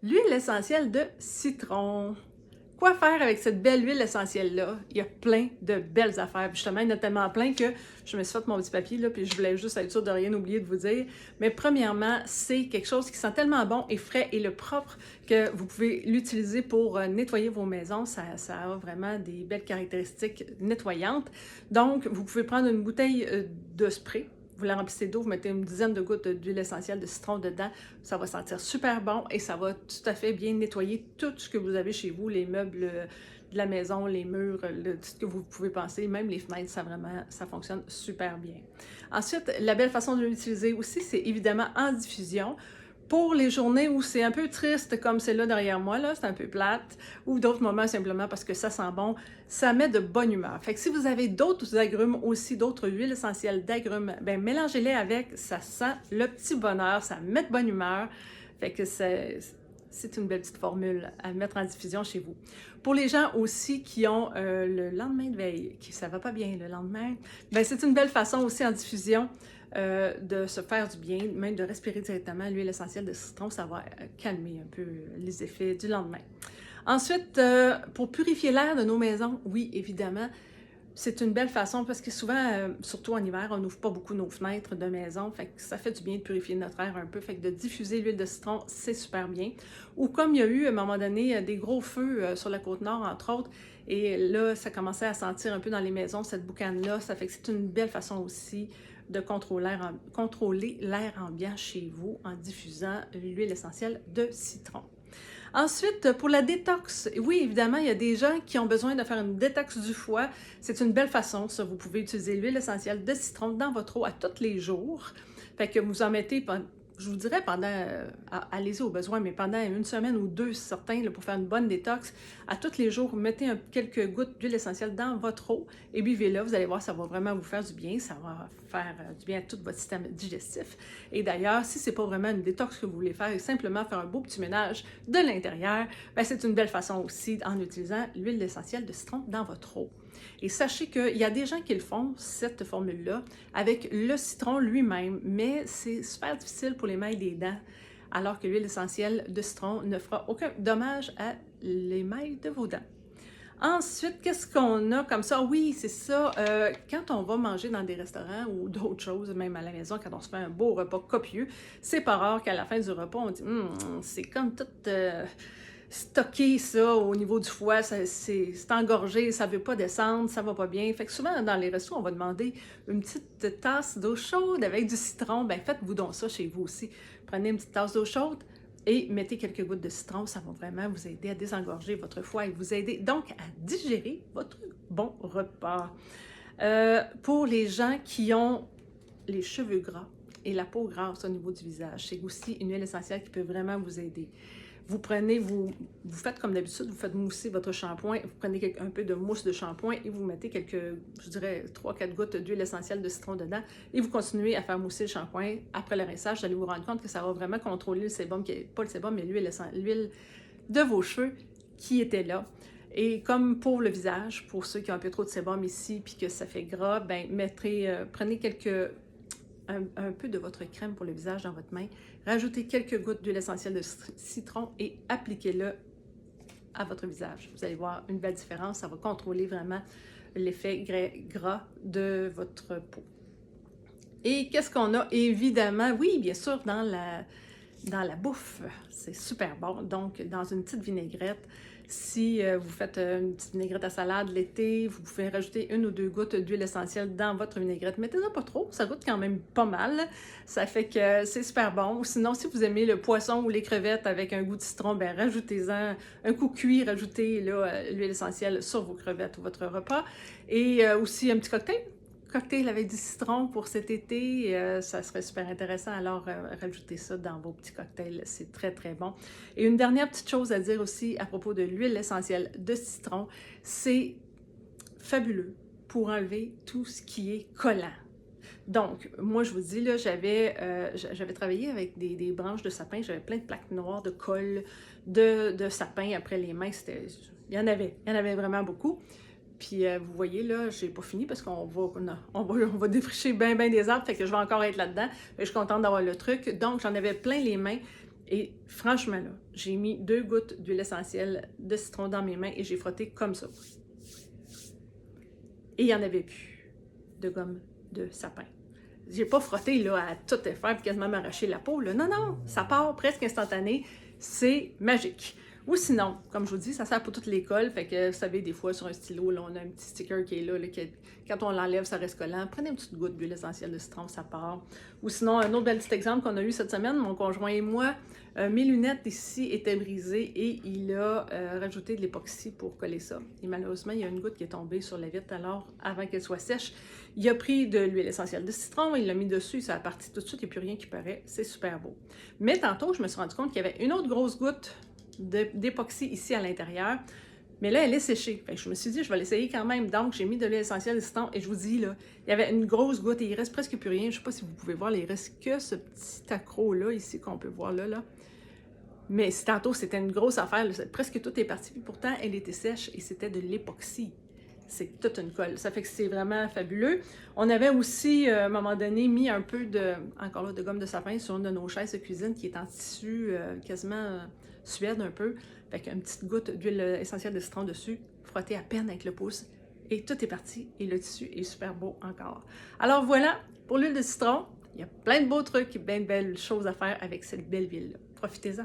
L'huile essentielle de citron. Quoi faire avec cette belle huile essentielle-là? Il y a plein de belles affaires. Puis justement, il y en a tellement plein que je me suis fait mon petit papier, là, puis je voulais juste être sûre de rien oublier de vous dire. Mais premièrement, c'est quelque chose qui sent tellement bon et frais et le propre que vous pouvez l'utiliser pour nettoyer vos maisons. Ça a vraiment des belles caractéristiques nettoyantes. Donc, vous pouvez prendre une bouteille de spray. Vous la remplissez d'eau, vous mettez une dizaine de gouttes d'huile essentielle de citron dedans. Ça va sentir super bon et ça va tout à fait bien nettoyer tout ce que vous avez chez vous, les meubles de la maison, les murs, tout ce que vous pouvez penser, même les fenêtres, ça fonctionne super bien. Ensuite, la belle façon de l'utiliser aussi, c'est évidemment en diffusion. Pour les journées où c'est un peu triste, comme c'est là derrière moi, là, c'est un peu plate, ou d'autres moments simplement parce que ça sent bon, ça met de bonne humeur. Fait que si vous avez d'autres agrumes aussi, d'autres huiles essentielles d'agrumes, ben mélangez-les avec, ça sent le petit bonheur, ça met de bonne humeur. Fait que c'est une belle petite formule à mettre en diffusion chez vous. Pour les gens aussi qui ont le lendemain de veille, qui ça va pas bien le lendemain, ben c'est une belle façon aussi en diffusion de se faire du bien, même de respirer directement l'huile essentielle de citron, ça va calmer un peu les effets du lendemain. Ensuite, pour purifier l'air de nos maisons, oui, évidemment, c'est une belle façon parce que souvent, surtout en hiver, on n'ouvre pas beaucoup nos fenêtres de maison, fait que ça fait du bien de purifier notre air un peu, fait que de diffuser l'huile de citron, c'est super bien. Ou comme il y a eu à un moment donné des gros feux sur la Côte-Nord, entre autres, et là, ça commençait à sentir un peu dans les maisons, cette boucane-là, ça fait que c'est une belle façon aussi de contrôler l'air ambiant chez vous en diffusant l'huile essentielle de citron. Ensuite, pour la détox, oui, évidemment, il y a des gens qui ont besoin de faire une détox du foie. C'est une belle façon, ça. Vous pouvez utiliser l'huile essentielle de citron dans votre eau à tous les jours. Fait que vous en mettez, je vous dirais pendant, allez-y au besoin, mais pendant une semaine ou deux, certains, là, pour faire une bonne détox, à tous les jours, mettez quelques gouttes d'huile essentielle dans votre eau et buvez-la. Vous allez voir, ça va vraiment vous faire du bien. Ça va faire du bien à tout votre système digestif. Et d'ailleurs, si c'est pas vraiment une détox que vous voulez faire et simplement faire un beau petit ménage de l'intérieur, ben c'est une belle façon aussi en utilisant l'huile essentielle de citron dans votre eau. Et sachez qu'il y a des gens qui le font, cette formule-là, avec le citron lui-même, mais c'est super difficile pour les mailles des dents, alors que l'huile essentielle de citron ne fera aucun dommage à l'émail de vos dents. Ensuite, qu'est-ce qu'on a comme ça? Oui, c'est ça. Quand on va manger dans des restaurants ou d'autres choses, même à la maison, quand on se fait un beau repas copieux, c'est pas rare qu'à la fin du repas, on dit c'est comme tout stocké ça au niveau du foie, c'est engorgé, ça veut pas descendre, ça va pas bien. Fait que souvent, dans les restos, on va demander une petite tasse d'eau chaude avec du citron. Ben faites-vous donc ça chez vous aussi. Prenez une petite tasse d'eau chaude, et mettez quelques gouttes de citron, ça va vraiment vous aider à désengorger votre foie et vous aider donc à digérer votre bon repas. Pour les gens qui ont les cheveux gras et la peau grasse au niveau du visage, c'est aussi une huile essentielle qui peut vraiment vous aider. Vous prenez, vous faites comme d'habitude, vous faites mousser votre shampoing, vous prenez un peu de mousse de shampoing et vous mettez quelques, je dirais, 3-4 gouttes d'huile essentielle de citron dedans et vous continuez à faire mousser le shampoing. Après le rinçage, vous allez vous rendre compte que ça va vraiment contrôler le sébum, pas le sébum, mais l'huile de vos cheveux qui était là. Et comme pour le visage, pour ceux qui ont un peu trop de sébum ici puis que ça fait gras, ben prenez un peu de votre crème pour le visage dans votre main, rajoutez quelques gouttes d'huile essentielle de citron et appliquez-le à votre visage. Vous allez voir une belle différence, ça va contrôler vraiment l'effet gras de votre peau. Et qu'est-ce qu'on a? Évidemment, oui, bien sûr, dans la bouffe, c'est super bon. Donc, dans une petite vinaigrette, si vous faites une petite vinaigrette à salade l'été, vous pouvez rajouter 1 ou 2 gouttes d'huile essentielle dans votre vinaigrette. Mettez-en pas trop, ça goûte quand même pas mal. Ça fait que c'est super bon. Ou sinon, si vous aimez le poisson ou les crevettes avec un goût de citron, ben rajoutez-en un coup cuit, rajoutez l'huile essentielle sur vos crevettes ou votre repas. Et aussi un petit cocktail avec du citron pour cet été, ça serait super intéressant. Alors, rajoutez ça dans vos petits cocktails, c'est très, très bon. Et une dernière petite chose à dire aussi à propos de l'huile essentielle de citron, c'est fabuleux pour enlever tout ce qui est collant. Donc, moi, je vous dis, là, j'avais travaillé avec des branches de sapin, j'avais plein de plaques noires de colle de sapin après les mains. Il y en avait vraiment beaucoup. Puis vous voyez, là, j'ai pas fini parce qu'on va défricher bien des arbres, fait que je vais encore être là-dedans. Je suis contente d'avoir le truc. Donc, j'en avais plein les mains Et franchement, là, j'ai mis 2 gouttes d'huile essentielle de citron dans mes mains et j'ai frotté comme ça. Et il n'y en avait plus de gomme de sapin. J'ai pas frotté là, à tout faire et quasiment m'arracher la peau. Là. Non, non, ça part presque instantané. C'est magique. Ou sinon, comme je vous dis, ça sert pour toute l'école. Fait que, vous savez, des fois, sur un stylo, là, on a un petit sticker qui est là, quand on l'enlève, ça reste collant. Prenez une petite goutte d'huile essentielle de citron, ça part. Ou sinon, un autre bel petit exemple qu'on a eu cette semaine, mon conjoint et moi, mes lunettes ici étaient brisées et il a rajouté de l'époxy pour coller ça. Et malheureusement, il y a une goutte qui est tombée sur la vitre, alors, avant qu'elle soit sèche, il a pris de l'huile essentielle de citron, il l'a mis dessus, ça a parti tout de suite, il n'y a plus rien qui paraît. C'est super beau. Mais tantôt, je me suis rendu compte qu'il y avait une autre grosse goutte d'époxy ici à l'intérieur. Mais là, elle est séchée. Fait que je me suis dit, je vais l'essayer quand même. Donc, j'ai mis de l'huile essentielle de citron et je vous dis, là, il y avait une grosse goutte et il reste presque plus rien. Je ne sais pas si vous pouvez voir, il reste que ce petit accroc-là, ici, qu'on peut voir là. Mais tantôt, c'était une grosse affaire. Là, presque tout est parti. Puis pourtant, elle était sèche et c'était de l'époxy. C'est toute une colle. Ça fait que c'est vraiment fabuleux. On avait aussi, à un moment donné, mis un peu encore là, de gomme de sapin sur une de nos chaises de cuisine qui est en tissu quasiment suède un peu. Fait qu'une petite goutte d'huile essentielle de citron dessus, frotter à peine avec le pouce. Et tout est parti. Et le tissu est super beau encore. Alors voilà, pour l'huile de citron, il y a plein de beaux trucs et plein de belles choses à faire avec cette belle huile-là. Profitez-en.